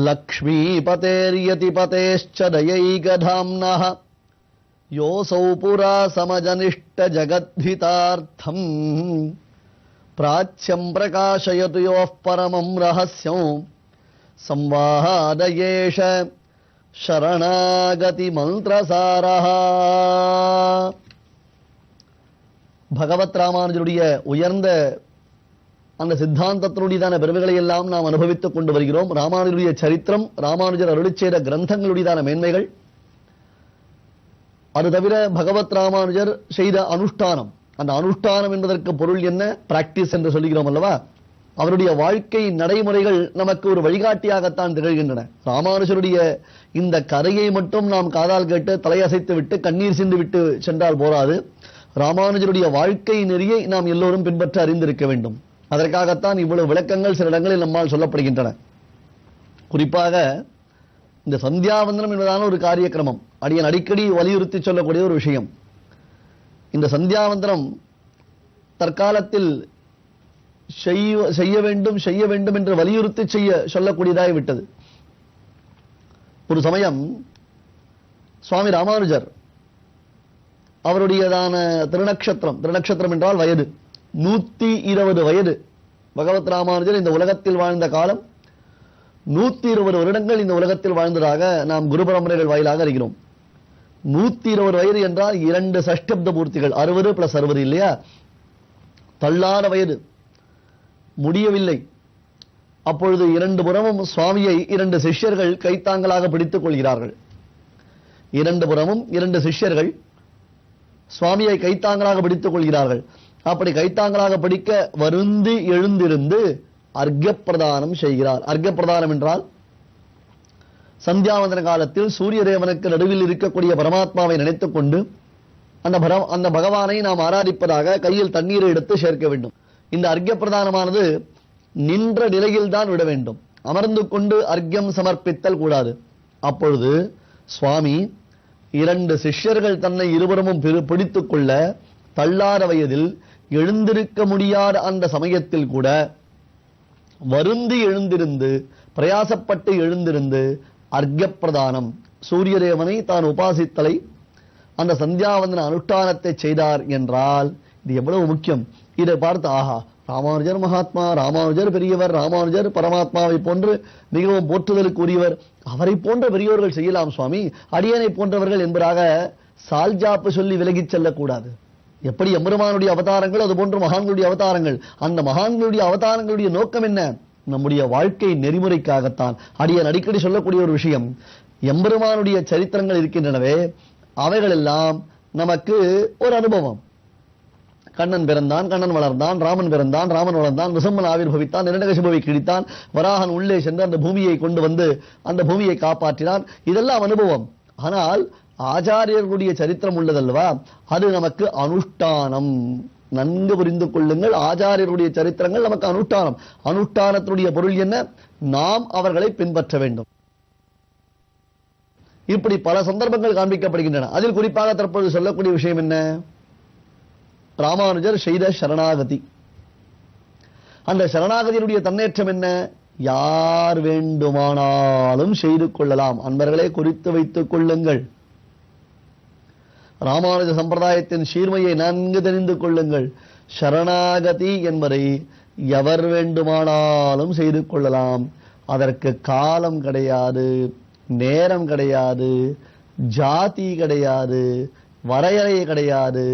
லக்ஷ்மீபதேர்யதிபதேश्च दयैकधाम्नः योऽसौ पुरा समजनिष्टजगद्धितार्थम् प्राच्यं प्रकाशयतु योः परमं रहस्यं संवादयेष शरणागति मंत्रसारः. பகவத் ராமானுஜருடைய உயர்ந்த அந்த சித்தாந்தத்தினுடையதான பெருமைகளை எல்லாம் நாம் அனுபவித்துக் கொண்டு வருகிறோம். ராமானுஜருடைய சரித்திரம், ராமானுஜர் அருளிச் செய்த கிரந்தங்களுடையதான மேன்மைகள், அது தவிர பகவத் ராமானுஜர் செய்த அனுஷ்டானம், அந்த அனுஷ்டானம் என்பதற்கு பொருள் என்ன, பிராக்டிஸ் என்று சொல்லுகிறோம் அல்லவா, அவருடைய வாழ்க்கை நடைமுறைகள் நமக்கு ஒரு வழிகாட்டியாகத்தான் திகழ்கின்றன. ராமானுஜருடைய இந்த கதையை மட்டும் நாம் காதால் கேட்டு தலையசைத்து விட்டு கண்ணீர் சிந்து விட்டு சென்றால் போராது. ராமானுஜருடைய வாழ்க்கை நெறியை நாம் எல்லோரும் பின்பற்ற அறிந்திருக்க வேண்டும். அதற்காகத்தான் இவ்வளவு விளக்கங்கள் சில இடங்களில் நம்மால் சொல்லப்படுகின்றன. குறிப்பாக இந்த சந்தியாவந்தனம் என்பதான ஒரு காரியக்கிரமம் அடியன் அடிக்கடி வலியுறுத்தி சொல்லக்கூடிய ஒரு விஷயம். இந்த சந்தியாவந்தனம் தற்காலத்தில் செய்ய வேண்டும் என்று வலியுறுத்தி சொல்லக்கூடியதாய் விட்டது. ஒரு சமயம் சுவாமி ராமானுஜர் அவருடையதான திருநக்ஷத்திரம் என்றால் வயது 120 வயது. பகவத் ராமானுஜர் இந்த உலகத்தில் வாழ்ந்த காலம் 120 வருடங்கள் இந்த உலகத்தில் வாழ்ந்ததாக நாம் குரு பரம்பரைகள் வாயிலாக அறிகிறோம். 120 வயது என்றால் 2 சஷ்டப்த பூர்த்திகள், 60 + 60 இல்லையா, தள்ளாத வயது, முடியவில்லை. அப்பொழுது 2 புறமும் சுவாமியை 2 சிஷ்யர்கள் கைத்தாங்களாக பிடித்துக் கொள்கிறார்கள். 2 புறமும் 2 சிஷ்யர்கள் சுவாமியை கைத்தாங்களாக பிடித்துக் கொள்கிறார்கள். அப்படி கைத்தாங்களாக பிடிக்க வருந்தி எழுந்திருந்து அர்க்ய பிரதானம் செய்கிறார். அர்க்ய பிரதானம் என்றால் சந்தியாவந்தன காலத்தில் சூரிய தேவனுக்கு நடுவில் இருக்கக்கூடிய பரமாத்மாவை நினைத்துக் கொண்டு அந்த பகவானை நாம் ஆராதிப்பதாக கையில் தண்ணீரை எடுத்து சேர்க்க வேண்டும். இந்த அர்க்ய பிரதானமானது நின்ற நிலையில் தான் விட வேண்டும், அமர்ந்து கொண்டு அர்க்யம் சமர்ப்பித்தல் கூடாது. அப்பொழுது சுவாமி 2 சிஷ்யர்கள் தன்னை இருபுறமும் பிடித்துக் கொள்ள தள்ளாத வயதில் எழுந்திருக்க முடியாத அந்த சமயத்தில் கூட வருந்தி எழுந்திருந்து பிரயாசப்பட்டு எழுந்திருந்து அர்க்ய பிரதானம், சூரிய தேவனை தான் உபாசித்தலை, அந்த சந்தியாவந்தன அனுஷ்டானத்தை செய்தார் என்றால் இது எவ்வளவு முக்கியம். இதை பார்த்து ஆஹா, ராமானுஜர் மகாத்மா, ராமானுஜர் பெரியவர், ராமானுஜர் பரமாத்மாவை போன்று மிகவும் போற்றுதலுக்கு உரியவர், அவரை போன்ற பெரியோர்கள் செய்யலாம் சுவாமி, அடியனை போன்றவர்கள் என்பதாக சால்ஜாப்பு சொல்லி விலகிச் செல்லக்கூடாது. எப்படி எம்பெருமானுடைய அவதாரங்கள் அதுபோன்று மகான்களுடைய அவதாரங்கள், அந்த மகான்களுடைய அவதாரங்களுடைய நோக்கம் என்ன, நம்முடைய வாழ்க்கை நெறிமுறைக்காகத்தான். அடியன் அடிக்கடி சொல்லக்கூடிய ஒரு விஷயம், எம்பெருமானுடைய சரித்திரங்கள் இருக்கின்றனவே அவைகள் எல்லாம் நமக்கு ஒரு அனுபவம். கண்ணன் பிறந்தான், கண்ணன் வளர்ந்தான், ராமன் பிறந்தான், ராமன் வளர்ந்தான், நிருசிம்மன் ஆவிர்பவித்தான், இரண்டகசிபுவை கிழித்தான், வராகன் உள்ளே சென்று அந்த பூமியை கொண்டு வந்து அந்த பூமியை காப்பாற்றினான், இதெல்லாம் அனுபவம். ஆனால் ஆச்சாரியர்களுடைய சரித்திரம் உள்ளதல்லவா, அது நமக்கு அனுஷ்டானம். நன்கு புரிந்து கொள்ளுங்கள், ஆச்சாரியருடைய சரித்திரங்கள் நமக்கு அனுஷ்டானம். அனுஷ்டானத்துடைய பொருள் என்ன, நாம் அவர்களை பின்பற்ற வேண்டும். இப்படி பல சந்தர்ப்பங்கள் காண்பிக்கப்படுகின்றன. அதில் குறிப்பாக தற்போது சொல்லக்கூடிய விஷயம் என்ன, ராமானுஜர் செய்த சரணாகதி. அந்த சரணாகதியினுடைய தன்னேற்றம் என்ன, யார் வேண்டுமானாலும் செய்து கொள்ளலாம். அன்பர்களே, குறித்து வைத்துக் கொள்ளுங்கள். ராமானுஜ சம்பிரதாயத்தின் சீர்மையை நன்கு தெரிந்து கொள்ளுங்கள். சரணாகதி என்பதை எவர் வேண்டுமானாலும் செய்து கொள்ளலாம். அதற்கு காலம் கிடையாது, நேரம் கிடையாது, ஜாதி கிடையாது, வரையறை கிடையாது.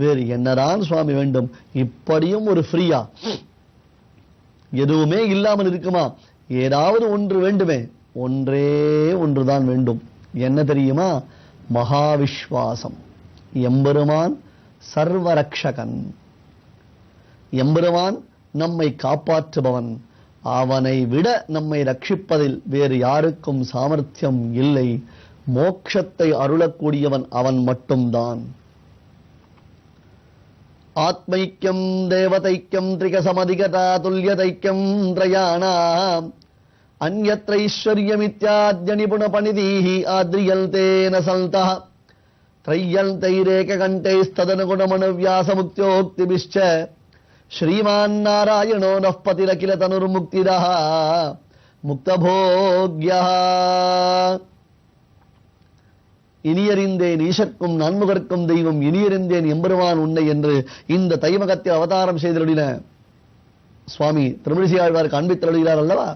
வேறு என்னதான் சுவாமி வேண்டும், இப்படியும் ஒரு ஃப்ரீயா எதுவுமே இல்லாமல் இருக்குமா, ஏதாவது ஒன்று வேண்டுமே, ஒன்றே ஒன்றுதான் வேண்டும். என்ன தெரியுமா, மகாவிஸ்வாசம். எம்பெருமான் சர்வரக்ஷகன், எம்பெருமான் நம்மை காப்பாற்றுபவன், அவனை விட நம்மை ரட்சிப்பதில் வேறு யாருக்கும் சாமர்த்தியம் இல்லை. மோட்சத்தை அருளக்கூடியவன் அவன் மட்டும்தான். ஆத்மைக்கியம் தேவதைக்கியம் திரிகசமதிகதா துல்யதைக்கியம் த்ரயாணாம் அந்யத்ரைஸ்வர்யமித்யாத்ய நிபுண பணிதீஹி ஆத்ரியல்தேன சல்தஹ त्रय्यल्तैरेककण्ठैस्तदनुगुणमनुव्यासमुक्त्योक्तिभिश्च श्रीमान् नारायणो नः पतिरखिल तनुर्मुक्तिदः முக்தபோக்யா. இனியறிந்தேன் ஈசற்கும் நான்முகர்க்கும் தெய்வம் இனியறிந்தேன் எம்பெருமான் உன்னை என்று இந்த தைமகத்தில் அவதாரம் செய்தருளின சுவாமி திருமழிசை ஆழ்வார் காண்பித்தருளுகிறார் அல்லவா?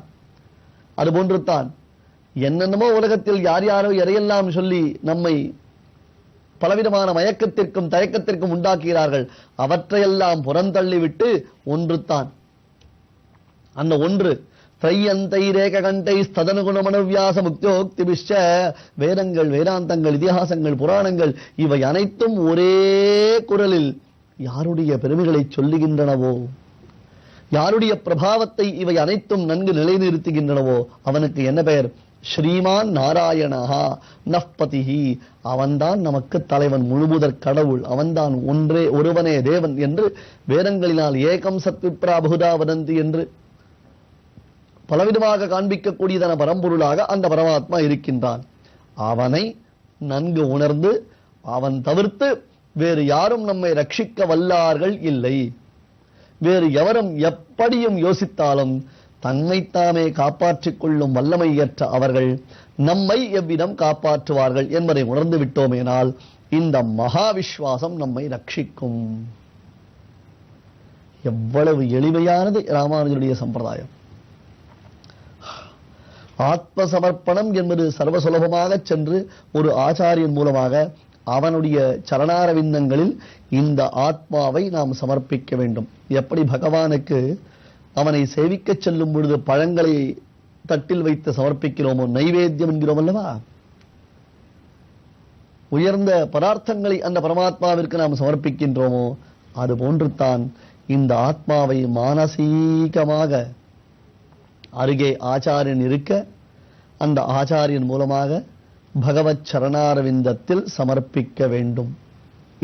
அதுபோன்று தான் என்னென்னமோ உலகத்தில் யார் யாரோ எதையெல்லாம் சொல்லி நம்மை பலவிதமான மயக்கத்திற்கும் தயக்கத்திற்கும் உண்டாக்குகிறார்கள். அவற்றையெல்லாம் புறந்தள்ளிவிட்டு ஒன்று தான். அந்த ஒன்று தையந்தை ரேககண்டை ஸ்ததனுகுணமனுவியாச முக்தோக்திபிஷ்ட. வேதங்கள், வேதாந்தங்கள், இதிகாசங்கள், புராணங்கள் இவை அனைத்தும் ஒரே குரலில் யாருடைய பெருமைகளை சொல்லுகின்றனவோ, யாருடைய பிரபாவத்தை இவை அனைத்தும் நன்கு நிலைநிறுத்துகின்றனவோ அவனுக்கு என்ன பெயர்? ஸ்ரீமான் நாராயணஹா நஃபதிஹி. அவன்தான் நமக்கு தலைவன், முழுமுதற் கடவுள். அவன்தான் ஒன்றே ஒருவனே தேவன் என்று வேதங்களினால் ஏகம் சத்விப்ரா பகுதா வதந்தி என்று பலவிதமாக காண்பிக்கக்கூடியதான பரம்பொருளாக அந்த பரமாத்மா இருக்கின்றான். அவனை நன்கு உணர்ந்து அவன் தவிர்த்து வேறு யாரும் நம்மை ரட்சிக்க வல்லார்கள் இல்லை. வேறு எவரும் எப்படியும் யோசித்தாலும் தன்னைத்தாமே காப்பாற்றிக் கொள்ளும் வல்லமையற்ற அவர்கள் நம்மை எவ்விதம் காப்பாற்றுவார்கள் என்பதை உணர்ந்து விட்டோமேனால் இந்த மகா விஸ்வாசம் நம்மை ரட்சிக்கும். எவ்வளவு எளிமையானது ராமானுஜருடைய சம்பிரதாயம்! ஆத்ம சமர்ப்பணம் என்பது சர்வசுலபமாக சென்று ஒரு ஆச்சாரியன் மூலமாக அவனுடைய சரணாரவிந்தங்களில் இந்த ஆத்மாவை நாம் சமர்ப்பிக்க வேண்டும். எப்படி பகவானுக்கு அவனை சேவிக்க செல்லும் பொழுது பழங்களை தட்டில் வைத்து சமர்ப்பிக்கிறோமோ, நைவேத்தியம் என்கிறோம் அல்லவா, உயர்ந்த பதார்த்தங்களை அந்த பரமாத்மாவிற்கு நாம் சமர்ப்பிக்கின்றோமோ, அது போன்று தான் இந்த ஆத்மாவை மானசீகமாக அருகே ஆச்சாரியன் இருக்க அந்த ஆச்சாரியன் மூலமாக பகவத் சரணாரவிந்தத்தில் சமர்ப்பிக்க வேண்டும்.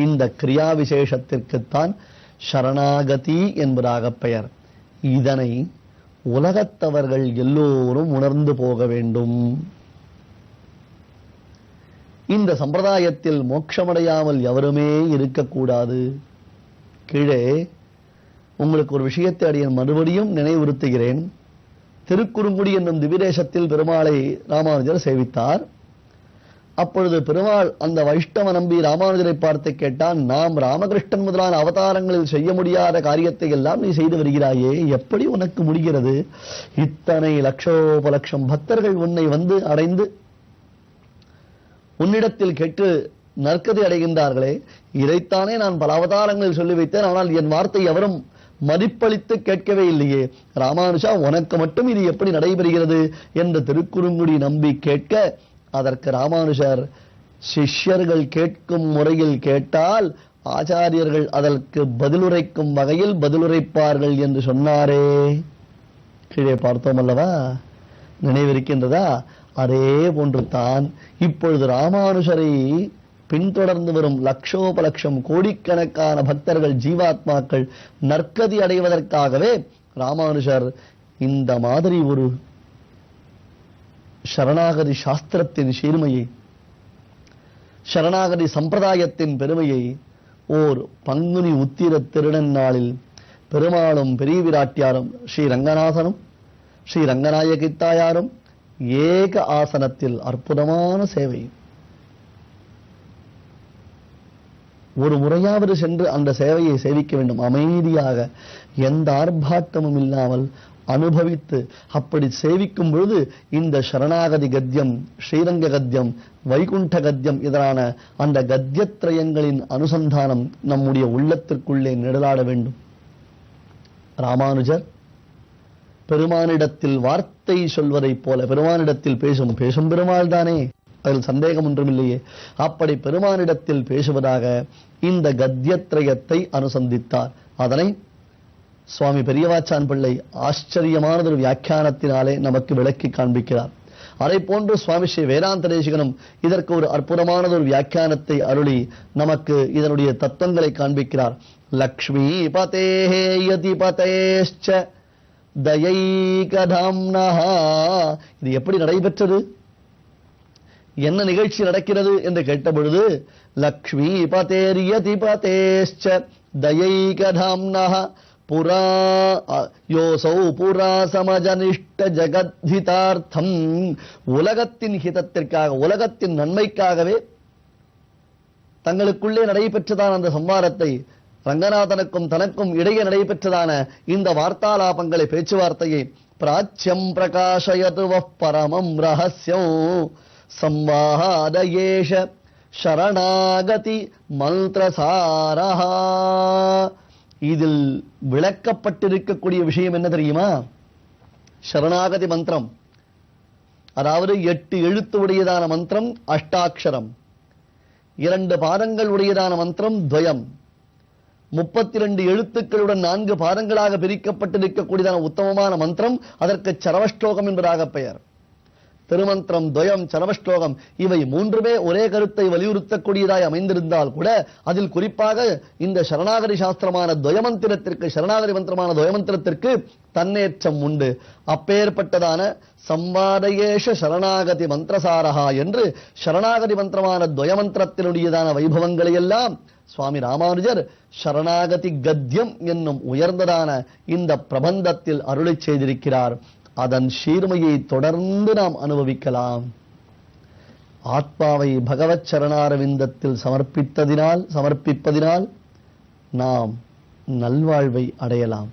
இந்த கிரியா விசேஷத்திற்குத்தான் சரணாகதி என்பதாக பெயர். இதனை உலகத்தவர்கள் எல்லோரும் உணர்ந்து போக வேண்டும். இந்த சம்பிரதாயத்தில் மோட்சமடையாமல் எவருமே இருக்கக்கூடாது. கீழே உங்களுக்கு ஒரு விஷயத்தை அடியேன் மறுபடியும் நினைவுறுத்துகிறேன். திருக்குறுங்குடி என்னும் திவிதேசத்தில் பெருமாளை ராமானுஜர் சேவித்தார். அப்பொழுது பெருமாள் அந்த வைஷ்ணவ நம்பி ராமானுஜரை பார்த்து கேட்டான், நாம் ராமகிருஷ்ணன் முதலான அவதாரங்களில் செய்ய முடியாத காரியத்தை எல்லாம் நீ செய்து வருகிறாயே, எப்படி உனக்கு முடிகிறது? இத்தனை லட்சோபலட்சம் பக்தர்கள் உன்னை வந்து அடைந்து உன்னிடத்தில் கேட்டு நற்கதி அடைகின்றார்களே, இதைத்தானே நான் பல அவதாரங்களில் சொல்லி வைத்தேன், ஆனால் என் வார்த்தை எவரும் மதிப்பளித்து கேட்கவே இல்லையே. ராமானுஜா, உனக்கு மட்டும் இது எப்படி நடைபெறுகிறது என்று திருக்குறுங்குடி நம்பி கேட்க, அதற்கு ராமானுஜர், சிஷ்யர்கள் கேட்கும் முறையில் கேட்டால் ஆச்சாரியர்கள் அதற்கு பதிலுரைக்கும் வகையில் பதிலுரைப்பார்கள் என்று சொன்னாரே. கீழே பார்த்தோம் அல்லவா, நினைவிருக்கின்றதா? அதே போன்று தான் இப்பொழுது ராமானுஜரை பின்தொடர்ந்து வரும் லட்சோபலட்சம் கோடிக்கணக்கான பக்தர்கள், ஜீவாத்மாக்கள் நற்கதி அடைவதற்காகவே ராமானுஜர் இந்த மாதிரி ஒரு சரணாகதி சாஸ்திரத்தின் சீர்மையை, சரணாகதி சம்பிரதாயத்தின் பெருமையை ஓர் பங்குனி உத்திர திருநன்னாளில் பெருமாளும் பெரிய விராட்டியாரும் ஸ்ரீ ரங்கநாதனும் ஸ்ரீ ரங்கநாயகித்தாயாரும் ஏக ஆசனத்தில் அற்புதமான சேவை. ஒரு முறையாவது சென்று அந்த சேவையை சேவிக்க வேண்டும். அமைதியாக, எந்த ஆர்ப்பாட்டமும் இல்லாமல் அனுபவித்து அப்படி சேவிக்கும் பொழுது இந்த சரணாகதி கத்தியம், ஸ்ரீரங்க கத்தியம், வைகுண்ட கத்தியம் இதனான அந்த கத்தியத்ரயங்களின் அனுசந்தானம் நம்முடைய உள்ளத்திற்குள்ளே நிழலாட வேண்டும். ராமானுஜர் பெருமானிடத்தில் வார்த்தை சொல்வதைப் போல பெருமானிடத்தில் பேசும் பெருமாள் தானே, அதில் சந்தேகம் ஒன்றுமில்லையே. அப்படி பெருமானிடத்தில் பேசுவதாக இந்த கத்தியத்ரயத்தை அனுசந்தித்தார். அதனை சுவாமி பெரியவாச்சான் பிள்ளை ஆச்சரியமானதொரு வியாக்கியானத்தினாலே நமக்கு விளக்கி காண்பிக்கிறார். அதை போன்று சுவாமி ஸ்ரீ வேதாந்த தேசிகனும் இதற்கு ஒரு அற்புதமானதொரு வியாக்கியானத்தை அருளி நமக்கு இதனுடைய தத்துவங்களை காண்பிக்கிறார். லக்ஷ்மி பதேஹே யதி பதேஷ்ச தயைகதாம்னஹா. இது எப்படி நடைபெற்றது, என்ன நிகழ்ச்சி நடக்கிறது என்று கேட்ட பொழுது, லக்ஷ்மி பதேர் யதி பதேஷ்ச தயைகதாம்னஹா புரா யோசௌ புரா சமஜனிஷ்ட ஜகத்ஹிதார்த்தம், உலகத்தின் ஹிதத்திற்காக, உலகத்தின் நன்மைக்காகவே தங்களுக்குள்ளே நடைபெற்றதான அந்த சம்வாரத்தை, ரங்கநாதனுக்கும் தனக்கும் இடையே நடைபெற்றதான இந்த வார்த்தாலாபங்களை, பேச்சுவார்த்தையை பிராச்சியம் பிரகாசயது பரமம் ரகசியம் சம்வாதயேஷ சரணாகதி மந்திரசாரஹா. இதில் விளக்கப்பட்டிருக்கக்கூடிய விஷயம் என்ன தெரியுமா? சரணாகதி மந்திரம், அதாவது 8 எழுத்து உடையதான மந்திரம் அஷ்டாட்சரம், 2 பாதங்கள் உடையதான மந்திரம் துவயம், 32 எழுத்துக்களுடன் 4 பாதங்களாக பிரிக்கப்பட்டிருக்கக்கூடியதான உத்தமமான மந்திரம், அதற்கு சரவஸ்லோகம் என்பதாக பெயர். திருமந்திரம், துவயம், சரவஸ்லோகம் இவை மூன்றுமே ஒரே கருத்தை வலியுறுத்தக்கூடியதாய் அமைந்திருந்தால் கூட அதில் குறிப்பாக இந்த சரணாகதி சாஸ்திரமான துவயமந்திரத்திற்கு, சரணாகதி மந்திரமான துவயமந்திரத்திற்கு தன்னேற்றம் உண்டு. அப்பேற்பட்டதான சம்வாதயேஷ சரணாகதி மந்திரசாரஹா என்று சரணாகதி மந்திரமான துவயமந்திரத்தினுடையதான வைபவங்களை எல்லாம் சுவாமி ராமானுஜர் சரணாகதி கத்தியம் என்னும் உயர்ந்ததான இந்த பிரபந்தத்தில் அருளிச் செய்திருக்கிறார். அதன் சீர்மையை தொடர்ந்து நாம் அனுபவிக்கலாம். ஆத்மாவை பகவத் சரணாரவிந்தத்தில் சமர்ப்பிப்பதினால் நாம் நல்வாழ்வை அடையலாம்.